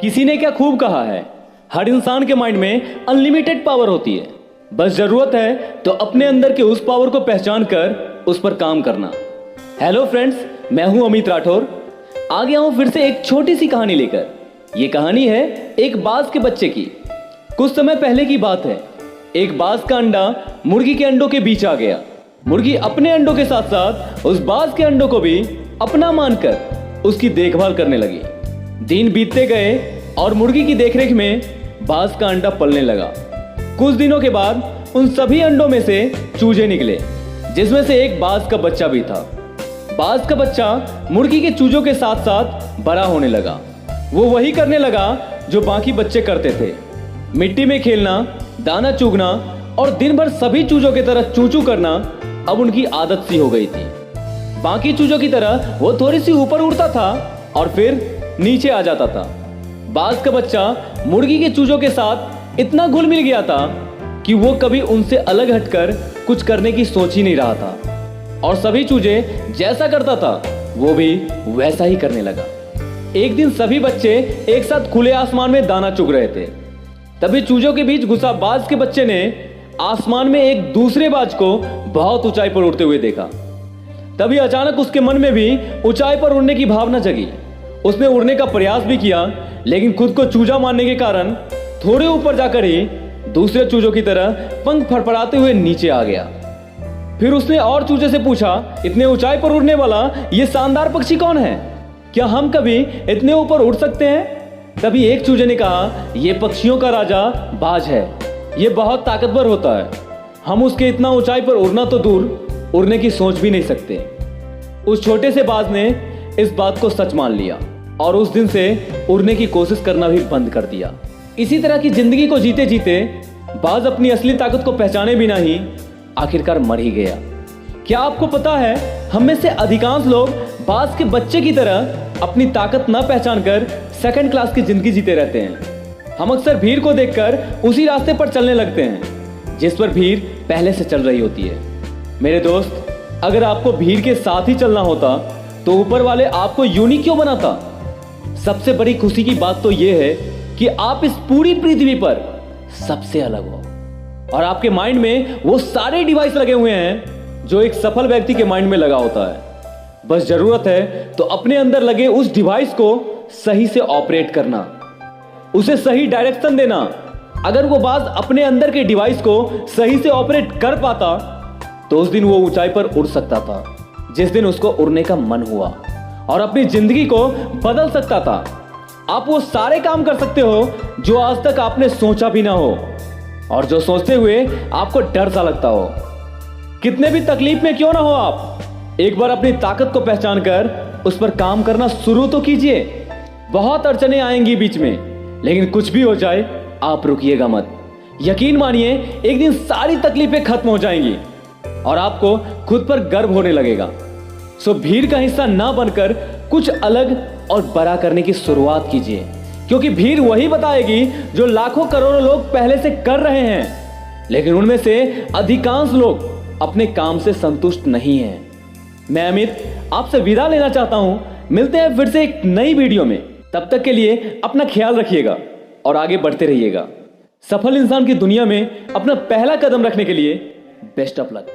किसी ने क्या खूब कहा है, हर इंसान के माइंड में अनलिमिटेड पावर होती है। बस जरूरत है तो अपने अंदर के उस पावर को पहचान कर उस पर काम करना। हेलो फ्रेंड्स, मैं हूं अमित राठौर। आ गया हूं फिर से एक छोटी सी कहानी लेकर। ये कहानी है एक बाज के बच्चे की। कुछ समय पहले की बात है। एक बाज का अंडा मुर्गी के अंडों के बीच आ गया। मुर्गी अपने अंडों के साथ साथ उस बाज के अंडों को भी अपना मानकर उसकी देखभाल करने लगी। दिन बीतते गए और मुर्गी की देखरेख में बाज का अंडा पलने लगा। कुछ दिनों के बाद उन सभी अंडों में से चूजे निकले, जिसमें से एक बाज का बच्चा भी था। बाज का बच्चा मुर्गी के चूजों के साथ साथ बड़ा होने लगा। वो वही करने लगा जो बाकी बच्चे करते थे, मिट्टी में खेलना, दाना चुगना और दिन भर सभी चूजों की तरह चू चू करना अब उनकी आदत सी हो गई थी। बाकी चूजों की तरह वो थोड़ी सी ऊपर उड़ता था और फिर नीचे आ जाता था। बाज का बच्चा मुर्गी के चूजों के साथ इतना घुल मिल गया था कि वो कभी उनसे अलग हटकर कुछ करने की सोच ही नहीं रहा था और सभी चूजे जैसा करता था वो भी वैसा ही करने लगा। एक दिन सभी बच्चे एक साथ खुले आसमान में दाना चुग रहे थे। तभी चूजों के बीच घुसा बाज के बच्चे ने आसमान में एक दूसरे बाज को बहुत ऊंचाई पर उड़ते हुए देखा। तभी अचानक उसके मन में भी ऊंचाई पर उड़ने की भावना जगी। उसने उड़ने का प्रयास भी किया, लेकिन खुद को चूजा मानने के कारण थोड़े ऊपर जाकर ही दूसरे चूजों की तरह पंख फड़फड़ाते हुए नीचे आ गया। फिर उसने और चूजे से पूछा, इतने ऊंचाई पर उड़ने वाला ये शानदार पक्षी कौन है? क्या हम कभी इतने ऊपर उड़ सकते हैं? तभी एक चूजे ने कहा, यह पक्षियों का राजा बाज है। ये बहुत ताकतवर होता है। हम उसके इतना ऊंचाई पर उड़ना तो दूर, उड़ने की सोच भी नहीं सकते। उस छोटे से बाज ने इस बात को सच मान लिया और उस दिन से उड़ने की कोशिश करना भी बंद कर दिया। इसी तरह की जिंदगी को जीते जीते बाज अपनी असली ताकत को पहचाने बिना ही आखिरकार मर ही गया। क्या आपको पता है, हम में से अधिकांश लोग बाज के बच्चे की तरह अपनी ताकत न पहचान कर सेकंड क्लास की जिंदगी जीते रहते हैं। हम अक्सर भीड़ को देखकर उसी रास्ते पर चलने लगते हैं जिस पर भीड़ पहले से चल रही होती है। मेरे दोस्त, अगर आपको भीड़ के साथ ही चलना होता तो ऊपर वाले आपको यूनिक क्यों बनाता? सबसे बड़ी खुशी की बात तो यह है कि आप इस पूरी पृथ्वी पर सबसे अलग हो और आपके माइंड में वो सारे डिवाइस लगे हुए हैं जो एक सफल व्यक्ति के माइंड में लगा होता है। बस जरूरत है तो अपने अंदर लगे उस डिवाइस को सही से ऑपरेट करना, उसे सही डायरेक्शन देना। अगर वो बाज अपने अंदर के डिवाइस को सही से ऑपरेट कर पाता तो उस दिन वो ऊंचाई पर उड़ सकता था, जिस दिन उसको उड़ने का मन हुआ, और अपनी जिंदगी को बदल सकता था। आप वो सारे काम कर सकते हो जो आज तक आपने सोचा भी ना हो और जो सोचते हुए आपको डर सा लगता हो। कितने भी तकलीफ में क्यों ना हो, आप एक बार अपनी ताकत को पहचान कर उस पर काम करना शुरू तो कीजिए। बहुत अड़चने आएंगी बीच में, लेकिन कुछ भी हो जाए आप रुकिएगा मत। यकीन मानिए, एक दिन सारी तकलीफें खत्म हो जाएंगी और आपको खुद पर गर्व होने लगेगा। सो भीड़ का हिस्सा ना बनकर कुछ अलग और बड़ा करने की शुरुआत कीजिए, क्योंकि भीड़ वही बताएगी जो लाखों करोड़ों लोग पहले से कर रहे हैं, लेकिन उनमें से अधिकांश लोग अपने काम से संतुष्ट नहीं हैं। मैं अमित आपसे विदा लेना चाहता हूं। मिलते हैं फिर से एक नई वीडियो में। तब तक के लिए अपना ख्याल रखिएगा और आगे बढ़ते रहिएगा। सफल इंसान की दुनिया में अपना पहला कदम रखने के लिए बेस्ट ऑफ लक।